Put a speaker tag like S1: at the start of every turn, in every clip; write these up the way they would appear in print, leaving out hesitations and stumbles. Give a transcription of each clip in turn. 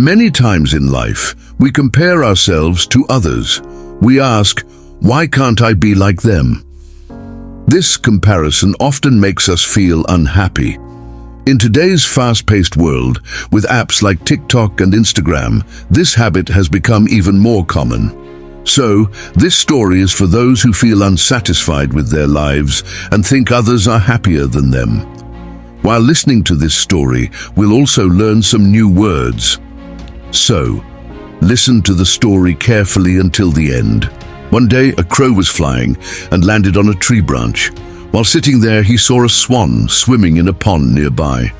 S1: Many times in life, we compare ourselves to others. We ask, why can't I be like them? This comparison often makes us feel unhappy. In today's fast-paced world, with apps like TikTok and Instagram, this habit has become even more common. So, this story is for those who feel unsatisfied with their lives and think others are happier than them. While listening to this story, we'll also learn some new words. So, listen to the story carefully until the end. One day, a crow was flying and landed on a tree branch. While sitting there, he saw a swan swimming in a pond nearby.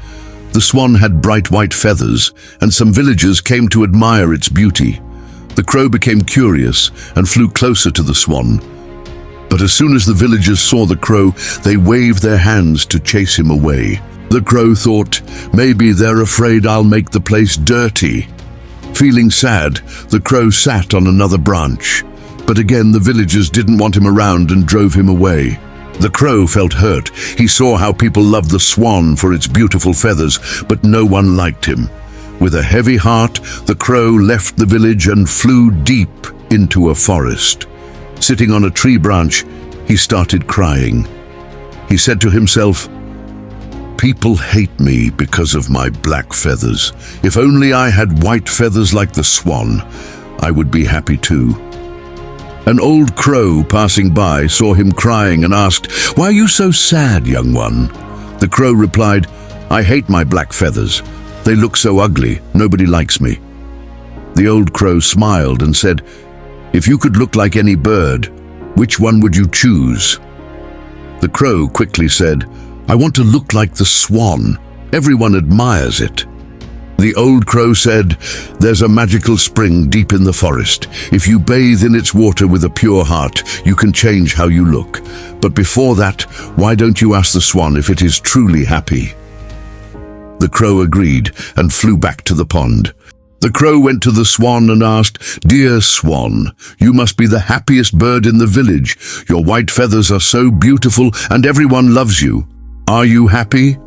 S1: The swan had bright white feathers, and some villagers came to admire its beauty. The crow became curious and flew closer to the swan. But as soon as the villagers saw the crow, they waved their hands to chase him away. The crow thought, maybe they're afraid I'll make the place dirty. Feeling sad, the crow sat on another branch. But again, the villagers didn't want him around and drove him away. The crow felt hurt. He saw how people loved the swan for its beautiful feathers, but no one liked him. With a heavy heart, the crow left the village and flew deep into a forest. Sitting on a tree branch, he started crying. He said to himself, "People hate me because of my black feathers. If only I had white feathers like the swan, I would be happy too." An old crow passing by saw him crying and asked, "Why are you so sad, young one?" The crow replied, "I hate my black feathers. They look so ugly, nobody likes me." The old crow smiled and said, "If you could look like any bird, which one would you choose?" The crow quickly said, "I want to look like the swan. Everyone admires it." The old crow said, "There's a magical spring deep in the forest. If you bathe in its water with a pure heart, you can change how you look. But before that, why don't you ask the swan if it is truly happy?" The crow agreed and flew back to the pond. The crow went to the swan and asked, "Dear swan, you must be the happiest bird in the village. Your white feathers are so beautiful and everyone loves you. Are you happy?"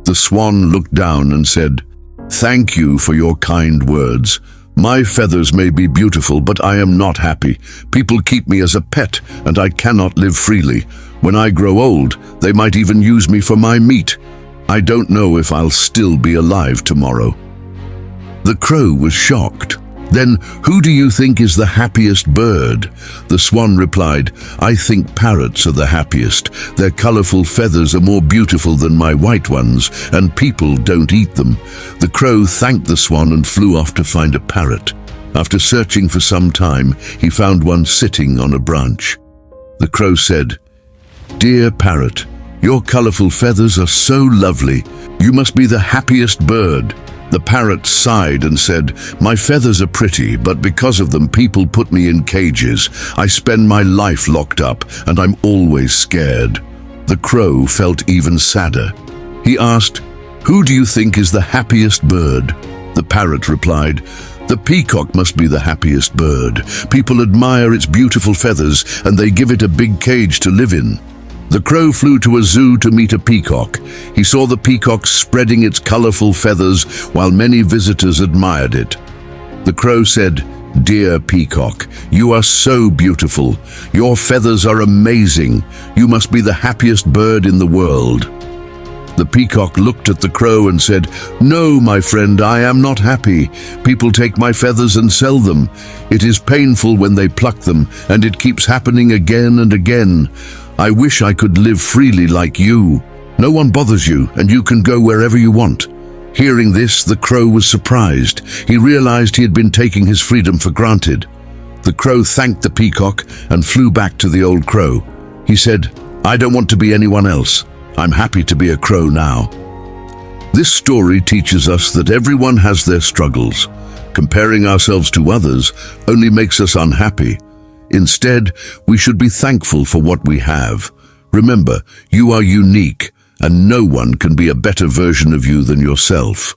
S1: The swan looked down and said, "Thank you for your kind words. My feathers may be beautiful, but I am not happy. People keep me as a pet, and I cannot live freely. When I grow old, they might even use me for my meat. I don't know if I'll still be alive tomorrow." The crow was shocked. "Then who do you think is the happiest bird?" The swan replied, "I think parrots are the happiest. Their colorful feathers are more beautiful than my white ones, and people don't eat them." The crow thanked the swan and flew off to find a parrot. After searching for some time, he found one sitting on a branch. The crow said, "Dear parrot, your colorful feathers are so lovely. You must be the happiest bird." The parrot sighed and said, "My feathers are pretty, but because of them people put me in cages. I spend my life locked up, and I'm always scared." The crow felt even sadder. He asked, "Who do you think is the happiest bird?" The parrot replied, "The peacock must be the happiest bird. People admire its beautiful feathers, and they give it a big cage to live in." The crow flew to a zoo to meet a peacock. He saw the peacock spreading its colorful feathers while many visitors admired it. The crow said, "Dear peacock, you are so beautiful. Your feathers are amazing. You must be the happiest bird in the world." The peacock looked at the crow and said, "No, my friend, I am not happy. People take my feathers and sell them. It is painful when they pluck them, and it keeps happening again and again. I wish I could live freely like you. No one bothers you, and you can go wherever you want." Hearing this, the crow was surprised. He realized he had been taking his freedom for granted. The crow thanked the peacock and flew back to the old crow. He said, "I don't want to be anyone else. I'm happy to be a crow now." This story teaches us that everyone has their struggles. Comparing ourselves to others only makes us unhappy. Instead, we should be thankful for what we have. Remember, you are unique, and no one can be a better version of you than yourself.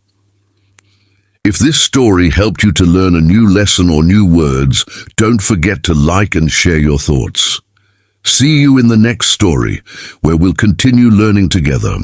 S1: If this story helped you to learn a new lesson or new words, don't forget to like and share your thoughts. See you in the next story, where we'll continue learning together.